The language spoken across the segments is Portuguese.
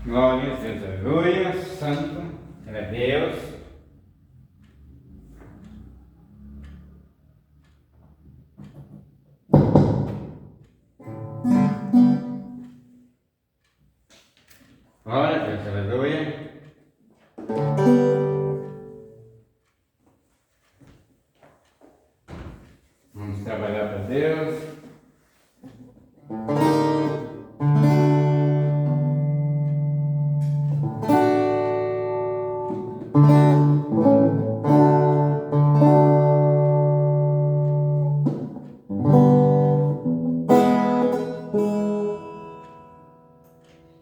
Glória a Deus, aleluia, santo é Deus. Glória a Deus, aleluia. Vamos trabalhar para Deus.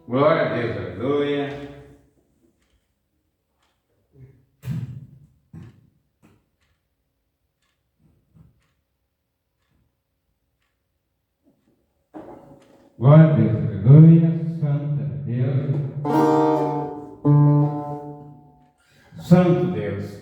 Glória a Deus, aleluia. Glória a Deus, aleluia. Santo é Deus. Santo Deus.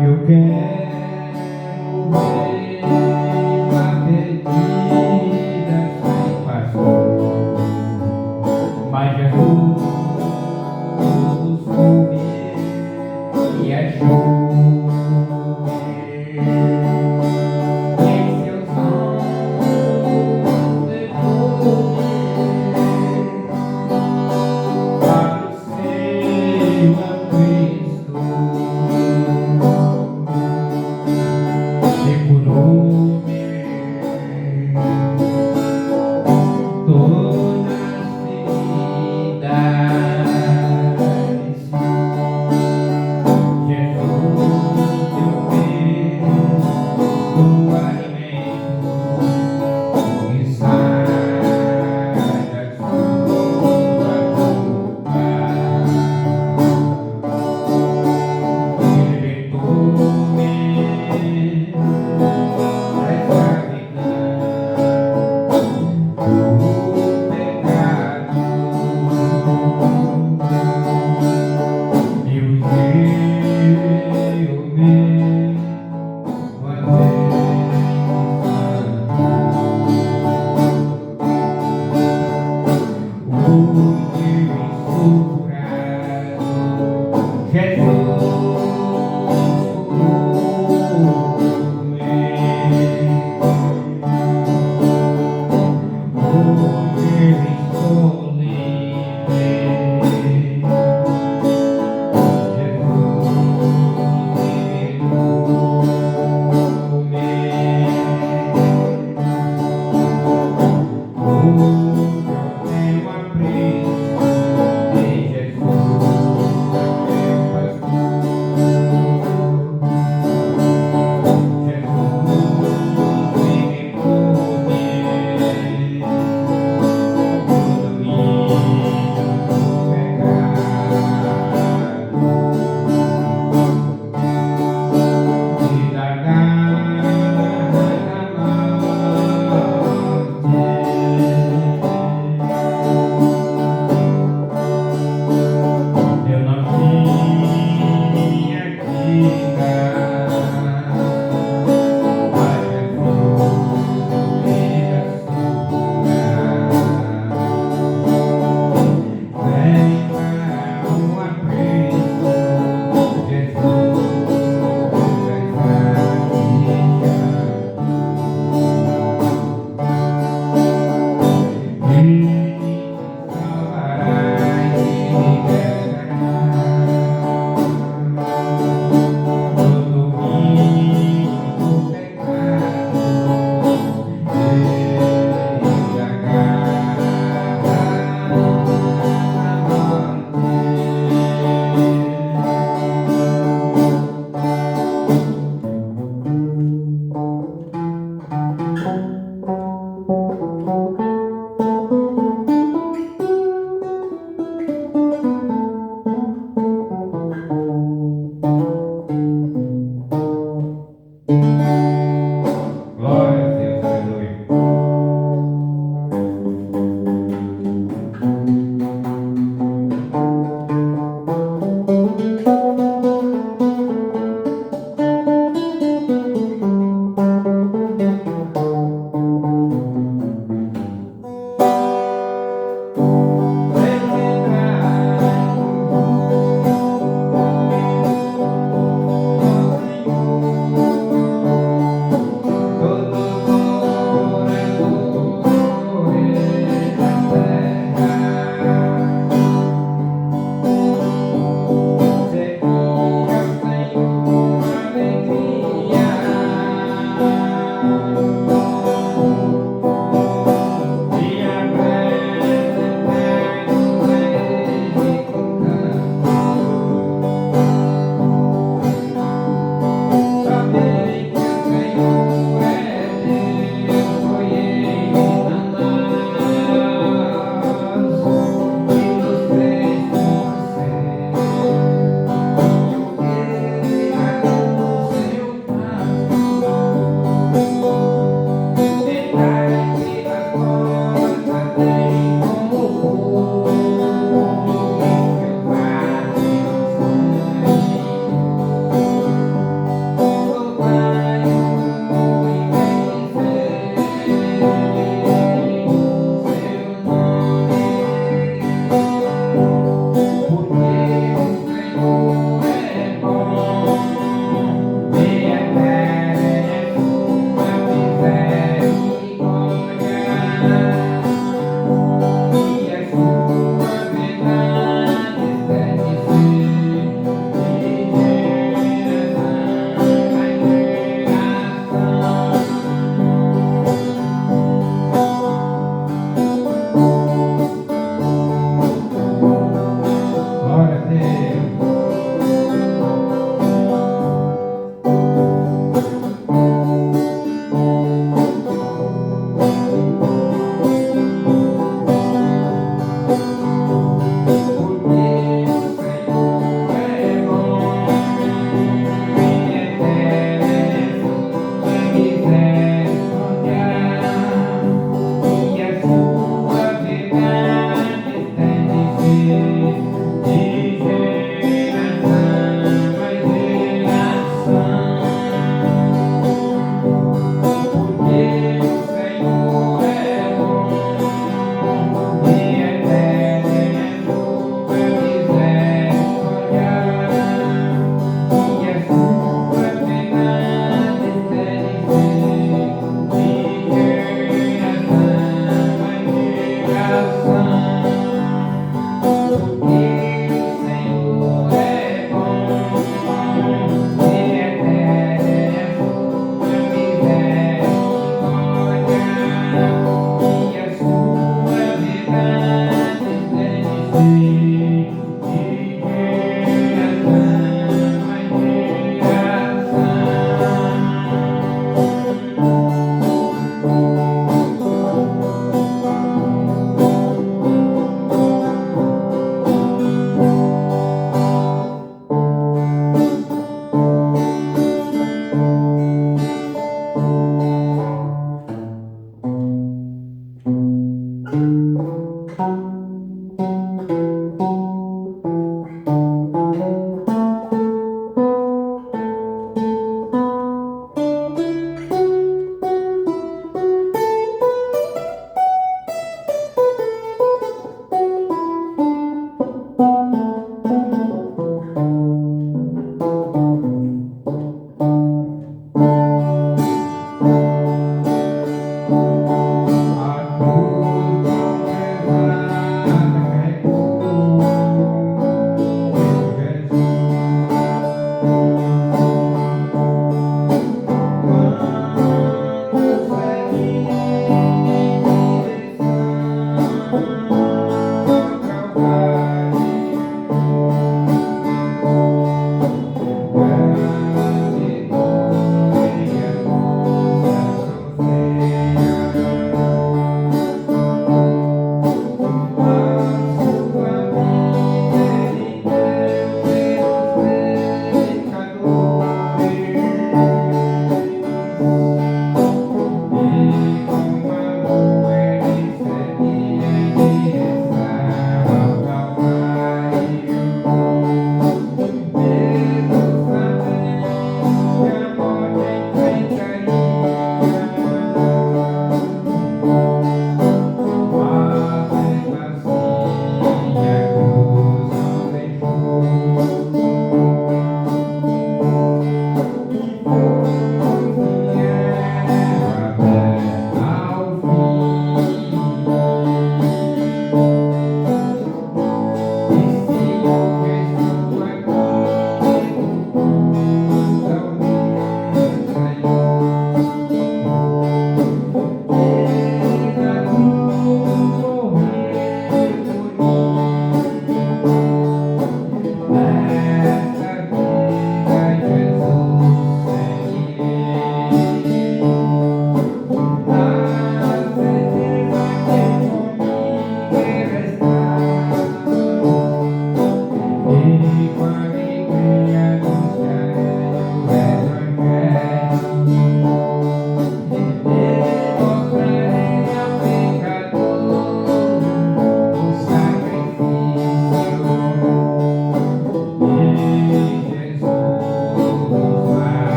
Eu quero ver uma pedida sem pastor, mas Jesus me achou. Em seus ombros levou-me para o seu apreço. Segurou-me todas as feridas. Jesus, o alimento que sai da sua boca. Ele libertou-me da escravidão do pecado. Eu tenho apreço em Jesus, meu pastor.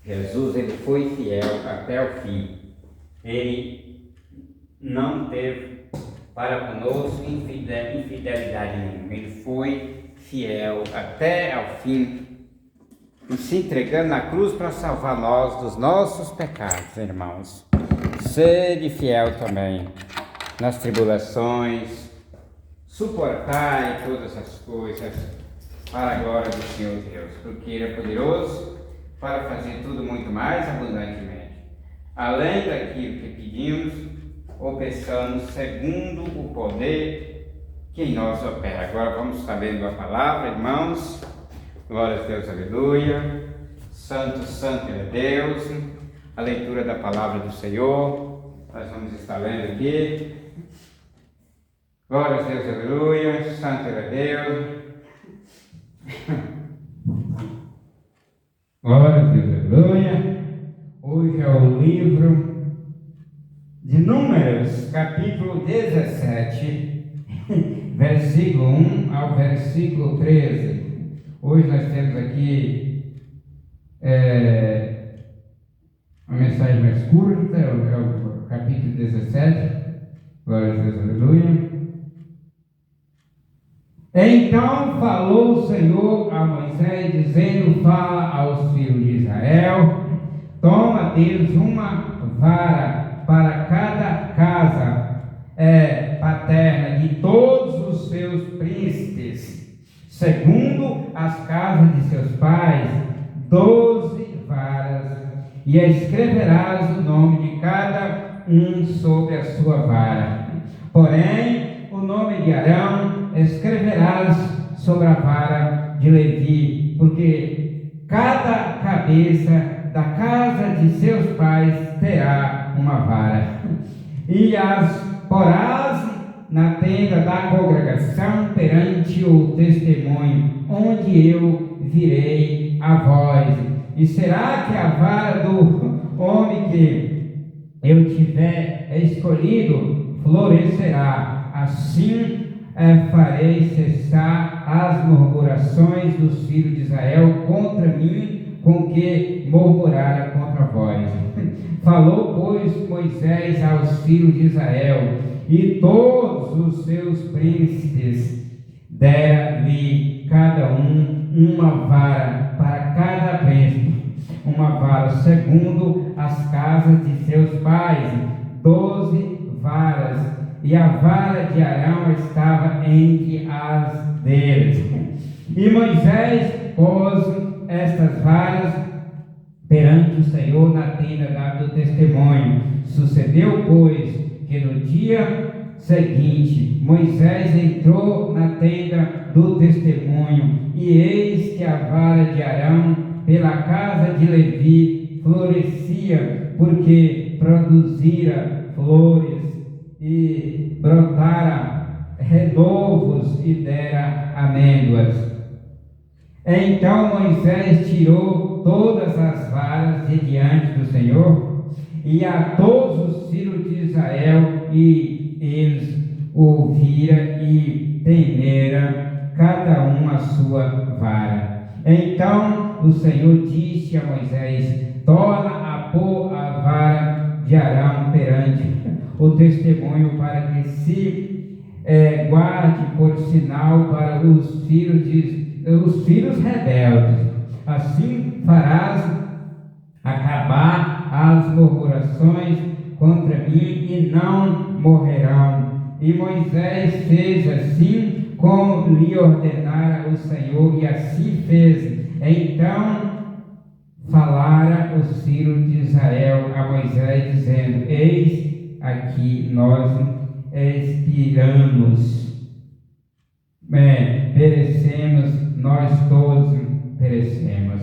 Jesus, ele foi fiel até o fim. Ele não teve para conosco infidelidade nenhuma. Ele foi fiel até ao fim, se entregando na cruz para salvar nós dos nossos pecados, irmãos. Sede fiel também nas tribulações, suportai todas as coisas para a glória do Senhor Deus, porque Ele é poderoso para fazer tudo muito mais abundantemente, além daquilo que pedimos ou pensamos, segundo o poder que em nós opera. Agora vamos estar lendo a palavra, irmãos. Glória a Deus, aleluia. Santo, santo é Deus. A leitura da palavra do Senhor. Nós vamos estar lendo aqui. Glória a Deus, aleluia. Santo é Deus. Glória a Deus, aleluia. Hoje é o livro de Números, capítulo 17, versículo 1 ao versículo 13. Hoje nós temos aqui uma mensagem mais curta, é o capítulo 17. Glória a Deus, aleluia. Então falou o Senhor a Moisés, dizendo: fala aos filhos de Israel, toma deles uma vara para cada casa paterna de todos os seus príncipes, segundo as casas de seus pais, 12 varas, e escreverás o nome de cada um sobre a sua vara. Porém, o nome de Arão escreverás sobre a vara de Levi, porque cada cabeça da casa de seus pais terá uma vara. E as porás na tenda da congregação perante o testemunho, onde eu virei a vós. E será que a vara do homem que eu tiver escolhido florescerá? Assim farei cessar as murmurações dos filhos de Israel contra mim, com que murmurara contra vós. Falou, pois, Moisés aos filhos de Israel, e todos os seus príncipes deram-lhe cada um uma vara para cada príncipe, uma vara segundo as casas de seus pais, 12 varas. E a vara de Arão estava entre as deles. E Moisés pôs estas varas perante o Senhor na tenda do testemunho. Sucedeu, pois, que no dia seguinte Moisés entrou na tenda do testemunho, e eis que a vara de Arão pela casa de Levi florescia, porque produzira flores e brotara redovos e dera amêndoas. Então Moisés tirou todas as varas de diante do Senhor e a todos os filhos de Israel, e eles ouviram e temeram cada um a sua vara. Então o Senhor disse a Moisés: torna a pôr a vara de Arão perante o testemunho, para que se guarde por sinal para os filhos rebeldes. Assim farás acabar as murmurações contra mim e não morrerão. E Moisés fez assim como lhe ordenara o Senhor, e assim fez. Então falara os filhos de Israel a Moisés, dizendo: eis aqui nós expiramos, perecemos, nós todos perecemos.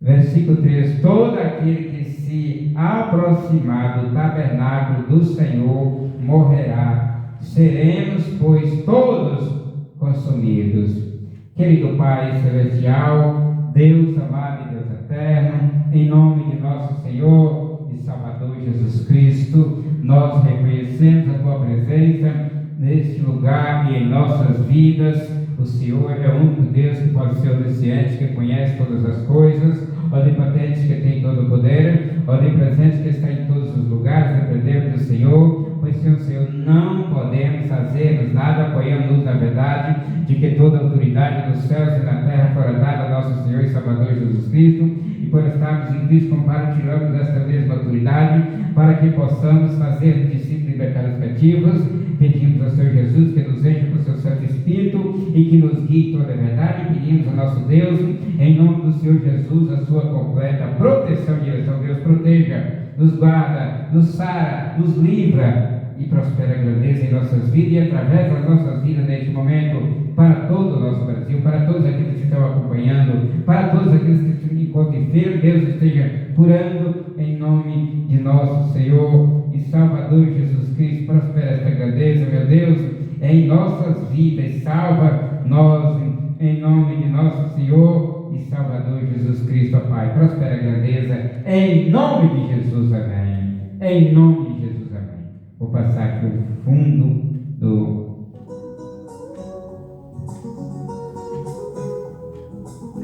Versículo 3: todo aquele que se aproximar do tabernáculo do Senhor morrerá. Seremos, pois, todos consumidos. Querido Pai Celestial, Deus amado e Deus eterno, em nome de nosso Senhor e Salvador Jesus Cristo, nós reconhecemos a Tua presença neste lugar e em nossas vidas. O Senhor é o único Deus que pode ser onisciente, que conhece todas as coisas, onipotente, que tem todo o poder, onipresente, que está em todos os lugares. Dependemos do Senhor, pois sem o Senhor não podemos fazermos nada. Apoiamos-nos na verdade de que toda a autoridade nos céus e na terra fora dada a nosso Senhor e Salvador Jesus Cristo, e por estarmos em Cristo compartilhamos esta mesma autoridade, para que possamos fazer discípulos e libertar os cativos. Pedimos ao Senhor Jesus que nos enche com o seu Santo Espírito e que nos guie toda a verdade. Pedimos ao nosso Deus, em nome do Senhor Jesus, a sua completa proteção e direção. Deus proteja, nos guarda, nos sara, nos livra e prospera a grandeza em nossas vidas e através das nossas vidas neste momento, para todo o nosso Brasil, para todos aqueles que estão acompanhando, para todos aqueles que enquanto enfermos, Deus esteja curando em nome de nosso Senhor e Salvador Jesus Cristo. Prospera esta grandeza, meu Deus, em nossas vidas. Salva nós em nome de nosso Senhor e Salvador Jesus Cristo, ó Pai. Prospera a grandeza em nome de Jesus, amém. Em nome de Jesus, amém. Vou passar aqui o fundo do...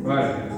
Glória a Deus.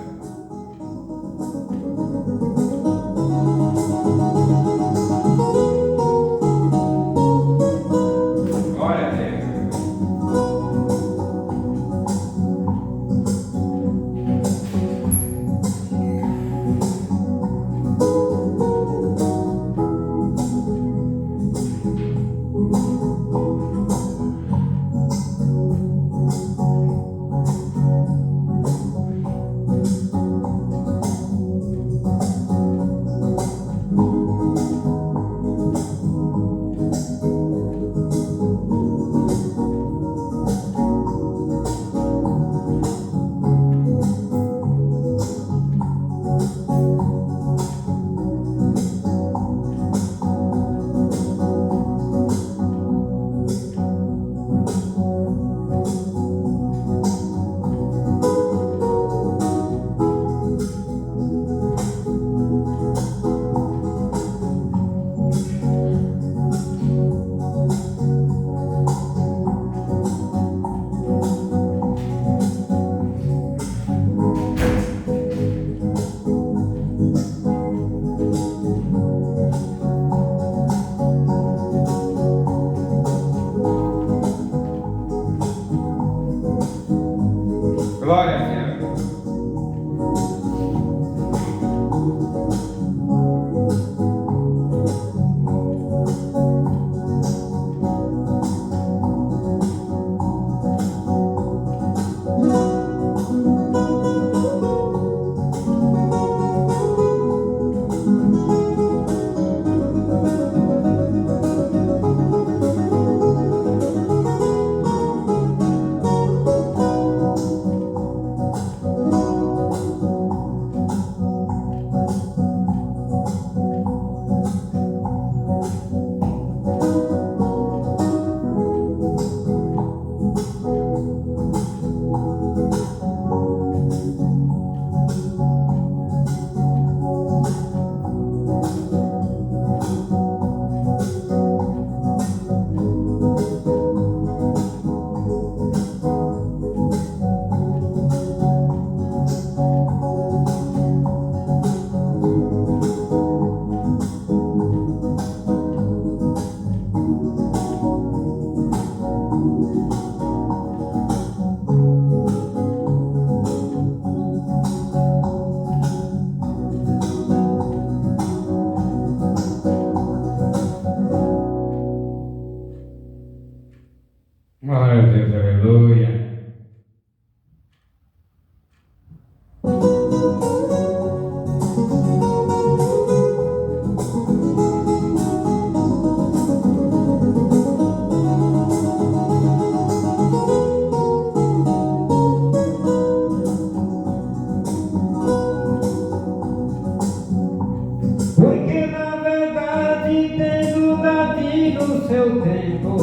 e no seu tempo,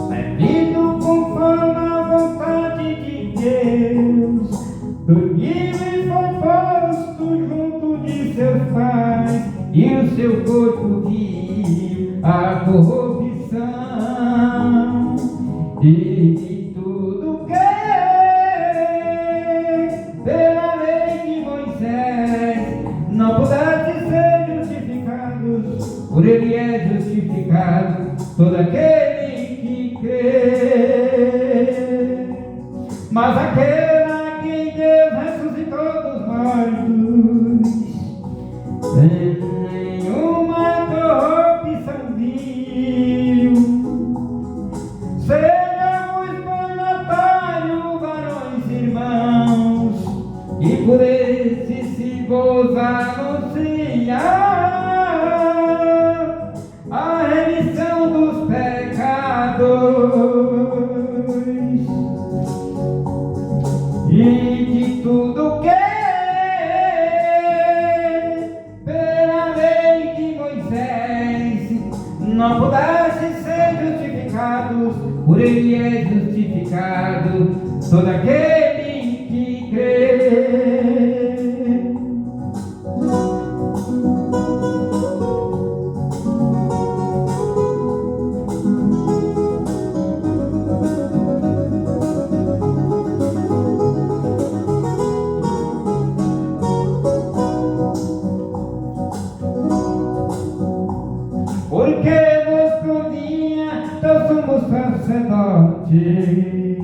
vivido conforme a vontade de Deus, dormiu e foi posto junto de seus pais, e o seu corpo viu a corrupção, e de tudo que pela lei de Moisés não pudesse ser justificados, por ele é justificado todo aquele que crê. Mas aquele a quem Deus ressuscitou dos mortos, sem nenhuma corrupção viu, sejamos por notório, varões irmãos, e por esse se vos anunciar a remissão dos pecados, e de tudo que pela lei de Moisés não pudesse ser justificados, por ele é justificado todo aquele que crê. Porque nos convinha teu sumo sacerdote,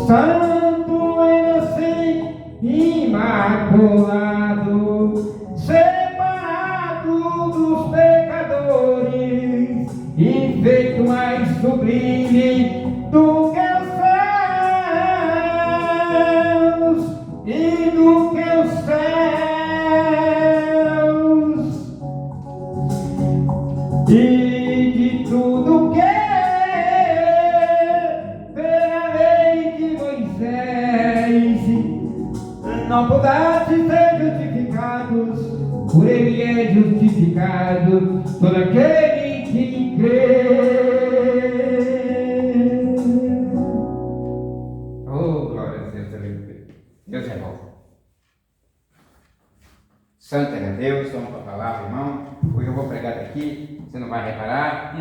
santo, inocente, imaculado, separado dos pecadores e feito mais sublime do que os céus e do que os céus, e de tudo que pela lei de Moisés não pudesse ser justificados, por ele é justificado todo aquele que crê. Oh, glória a Deus, aleluia. Deus é bom. Santo é Deus, vamos para a palavra, irmão. Hoje eu vou pregar daqui, você não vai reparar.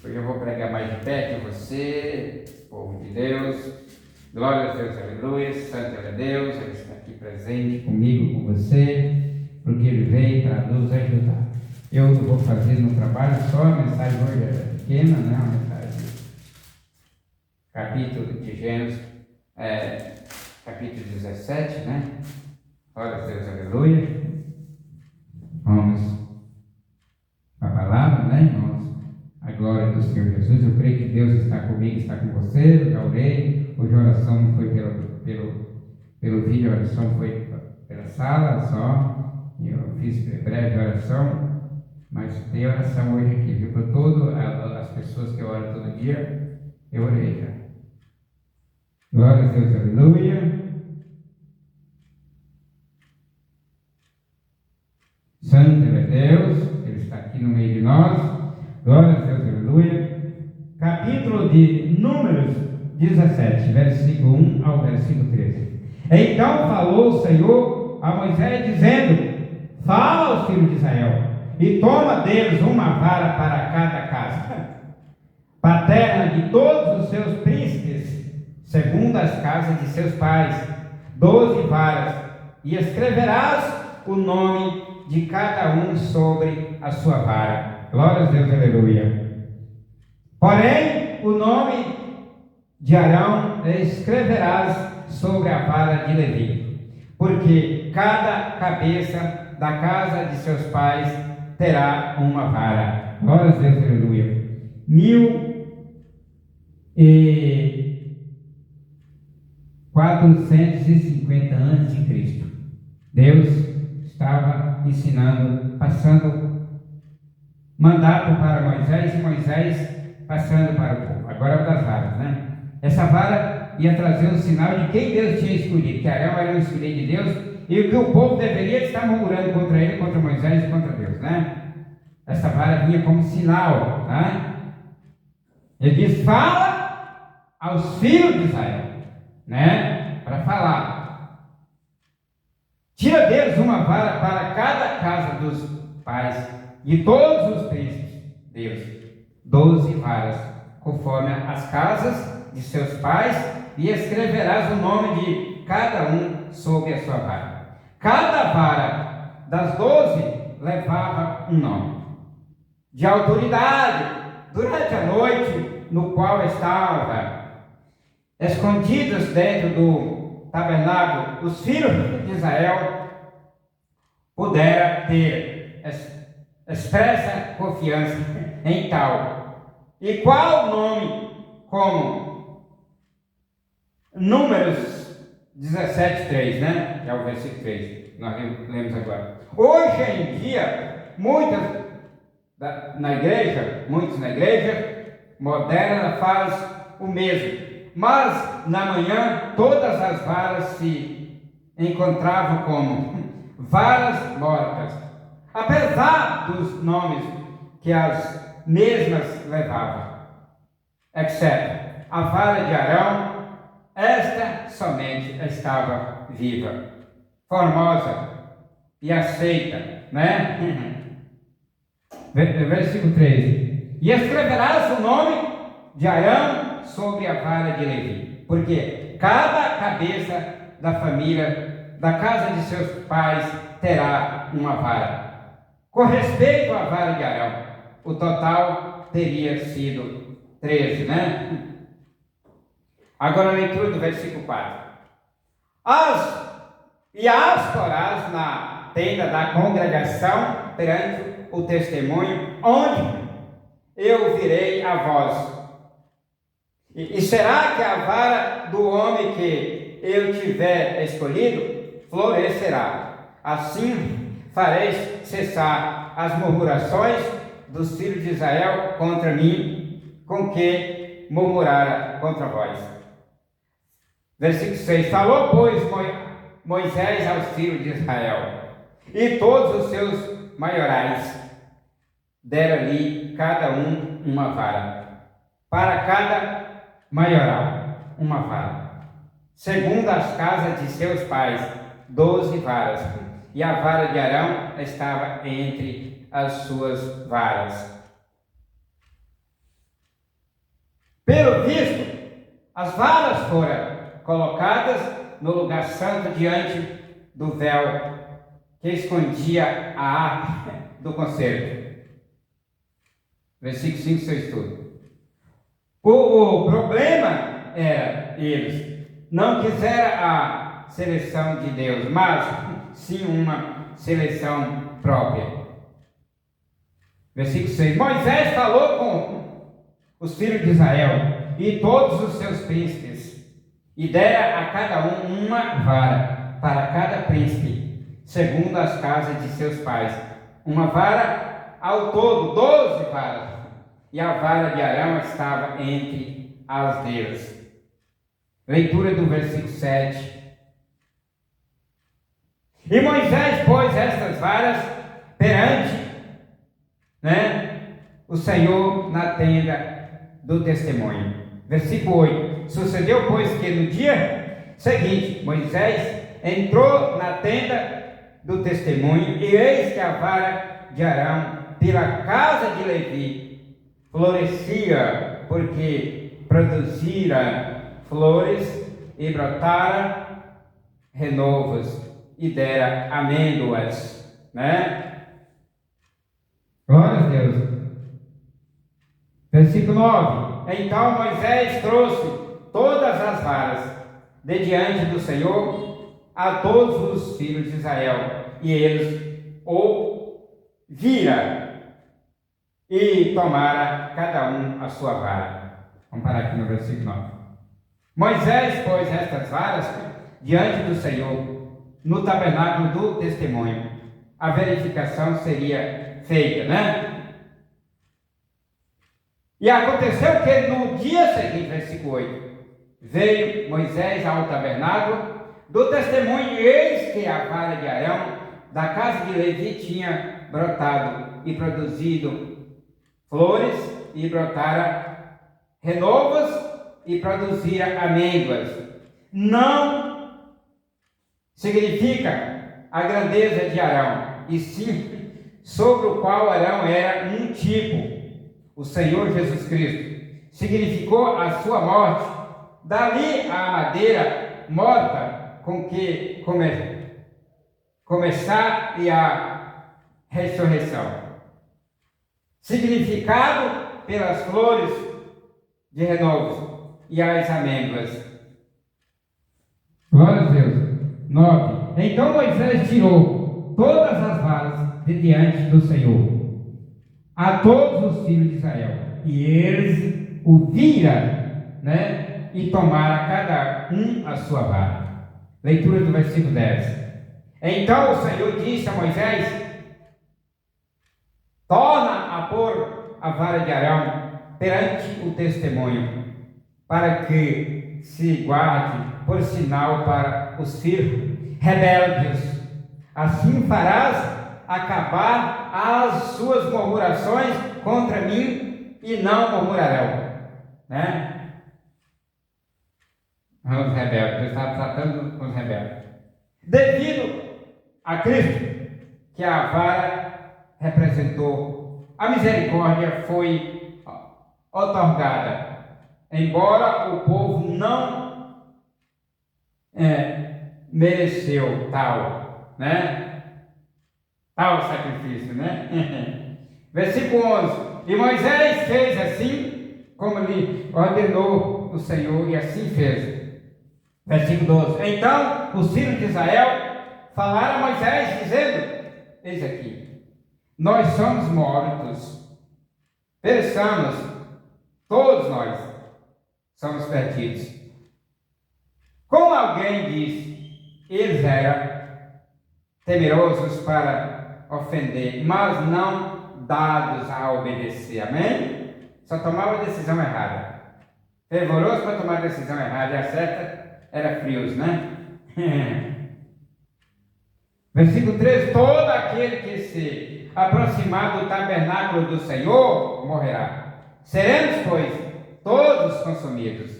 Hoje eu vou pregar mais de perto de você, povo de Deus. Glória a Deus, aleluia. Santo é Deus, ele está aqui presente comigo, com você, porque ele veio para nos ajudar. Eu não vou fazer no trabalho só, a mensagem hoje é pequena, né? Uma mensagem, capítulo de Gênesis, capítulo 17, né? Glória a Deus, aleluia. Vamos a palavra, né, irmãos? A glória do Senhor Jesus. Eu creio que Deus está comigo, está com você. Eu já orei. Hoje a oração não foi pelo vídeo, a oração foi pela sala só. Eu fiz breve oração, mas tem oração hoje aqui, viu? Para todas as pessoas que eu oro todo dia, eu orei já. Glória a Deus, aleluia. Santo é Deus, ele está aqui no meio de nós. Glória a Deus, aleluia. Capítulo de Números 17, versículo 1 ao versículo 13. Então falou o Senhor a Moisés, dizendo: fala aos filhos de Israel, e toma deles uma vara para cada casa, paterna de todos os seus príncipes, segundo as casas de seus pais, 12 varas, e escreverás o nome de cada um sobre a sua vara. Glória a Deus, aleluia. Porém, o nome de Arão escreverás sobre a vara de Levi, porque cada cabeça da casa de seus pais terá uma vara. Glória a Deus, aleluia. 1450 a.C. Deus estava ensinando, passando mandato para Moisés, e Moisés passando para o povo. Agora é das varas, né? Essa vara ia trazer um sinal de quem Deus tinha escolhido, que Arão era o escolhido de Deus, e que o povo deveria estar murmurando contra ele, contra Moisés e contra Deus, né? Essa vara vinha como sinal, né? Ele diz: fala aos filhos de Israel, né? Para falar. Tira deles uma vara para cada casa dos pais de todos os príncipes deles, 12 varas, conforme as casas de seus pais, e escreverás o nome de cada um sobre a sua vara. Cada vara das 12 levava um nome de autoridade durante a noite, no qual estava escondidos dentro do tabernáculo. Os filhos de Israel puderam ter expressa confiança em tal. E qual o nome? Como Números 17:3, né? É o versículo 3, nós lemos agora. Hoje em dia, muitos na igreja moderna faz o mesmo, mas na manhã todas as varas se encontravam como varas mortas, apesar dos nomes que as mesmas levavam, exceto a vara de Arão. Esta somente estava viva, formosa e aceita, né? Versículo 13: e escreverás o nome de Arão sobre a vara de Levi, porque cada cabeça da família da casa de seus pais terá uma vara. Com respeito à vara de Arão, o total teria sido 13, né? Agora a leitura do versículo 4. As porás na tenda da congregação perante o testemunho, onde eu virei a voz. E será que a vara do homem que eu tiver escolhido florescerá? Assim farei cessar as murmurações dos filhos de Israel contra mim, com que murmuraram contra vós. Versículo 6: falou, pois, Moisés aos filhos de Israel, e todos os seus maiorais deram-lhe cada um uma vara, para cada maioral uma vara, segundo as casas de seus pais, 12 varas, e a vara de Arão estava entre as suas varas. Pelo visto, as varas foram colocadas no lugar santo diante do véu que escondia a arca do concerto. Versículo 5, 6 tudo. O problema era eles não quiseram a seleção de Deus, mas sim uma seleção própria. Versículo 6: Moisés falou com os filhos de Israel e todos os seus príncipes, e dera a cada um uma vara, para cada príncipe, segundo as casas de seus pais, uma vara, ao todo 12 varas, e a vara de Arão estava entre as deles. Leitura do versículo 7. E Moisés pôs estas varas perante, o Senhor na tenda do testemunho. Versículo 8. Sucedeu, pois, que no dia seguinte Moisés entrou na tenda do testemunho, e eis que a vara de Arão pela casa de Levi florescia, porque produzira flores e brotara renovos e dera amêndoas, né? Glória a Deus. Versículo 9. Então Moisés trouxe todas as varas de diante do Senhor a todos os filhos de Israel, e eles o viram e tomaram cada um a sua vara. Vamos parar aqui no versículo 9. Moisés pôs estas varas diante do Senhor no tabernáculo do testemunho. A verificação seria feita, né? E aconteceu que no dia seguinte, versículo 8, veio Moisés ao tabernáculo do testemunho, e eis que a vara de Arão da casa de Levi tinha brotado e produzido flores, e brotara renovos e produzia amêndoas. Não significa a grandeza de Arão, e sim sobre o qual Arão era um tipo, o Senhor Jesus Cristo. Significou a sua morte, dali a madeira morta com que começar e a ressurreição. Significado pelas flores de renovos e as amêndoas. Glória a Deus. 9. Então Moisés tirou todas as varas de diante do Senhor a todos os filhos de Israel, e eles o viram, e tomaram cada um a sua vara. Leitura do versículo 10. Então o Senhor disse a Moisés: torna a pôr a vara de Arão perante o testemunho, para que se guarde por sinal para os filhos rebeldes. Assim farás acabar as suas murmurações contra mim, e não murmurarão. Os rebeldes, Deus está tratando com os rebeldes. Devido a Cristo, que a vara representou, a misericórdia foi otorgada, embora o povo não mereceu tal sacrifício, Versículo 11. E Moisés fez assim como lhe ordenou o Senhor, e assim fez. Versículo 12. Então os filhos de Israel falaram a Moisés, dizendo: eis aqui, nós somos mortos, pereçamos, todos nós somos perdidos. Como alguém disse, eles eram temerosos para ofender, mas não dados a obedecer. Amém? Só tomava a decisão errada. Fervoroso para tomar a decisão errada, e a certa era frios, Versículo 13: todo aquele que se aproximar do tabernáculo do Senhor morrerá. Seremos, pois, todos consumidos,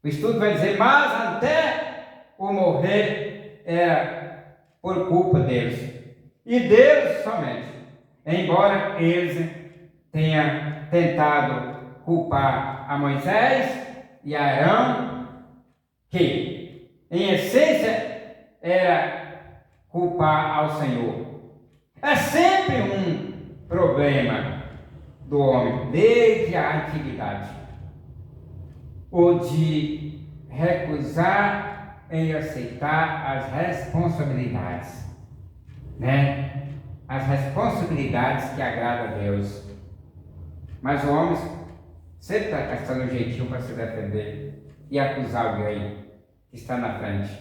O estudo vai dizer: mas até o morrer era por culpa deles, e deles somente, embora eles tenham tentado culpar a Moisés e a Arão, que em essência era culpar ao Senhor. É sempre um problema do homem, desde a antiguidade, o de recusar em aceitar as responsabilidades, As responsabilidades que agradam a Deus. Mas o homem sempre está gastando um jeitinho para se defender e acusar alguém que está na frente,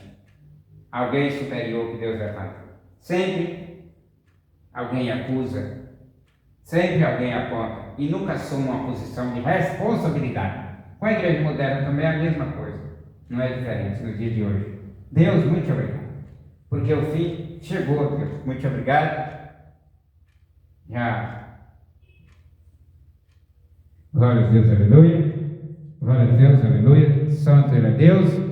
alguém superior que Deus levanta. Sempre alguém acusa, sempre alguém aponta, e nunca assume uma posição de responsabilidade. Com a igreja moderna também é a mesma coisa, não é diferente no dia de hoje. Deus, muito obrigado, porque o fim chegou, Deus, muito obrigado. Glória a Deus, aleluia. Glória a Deus, aleluia. Santo Ele é Deus.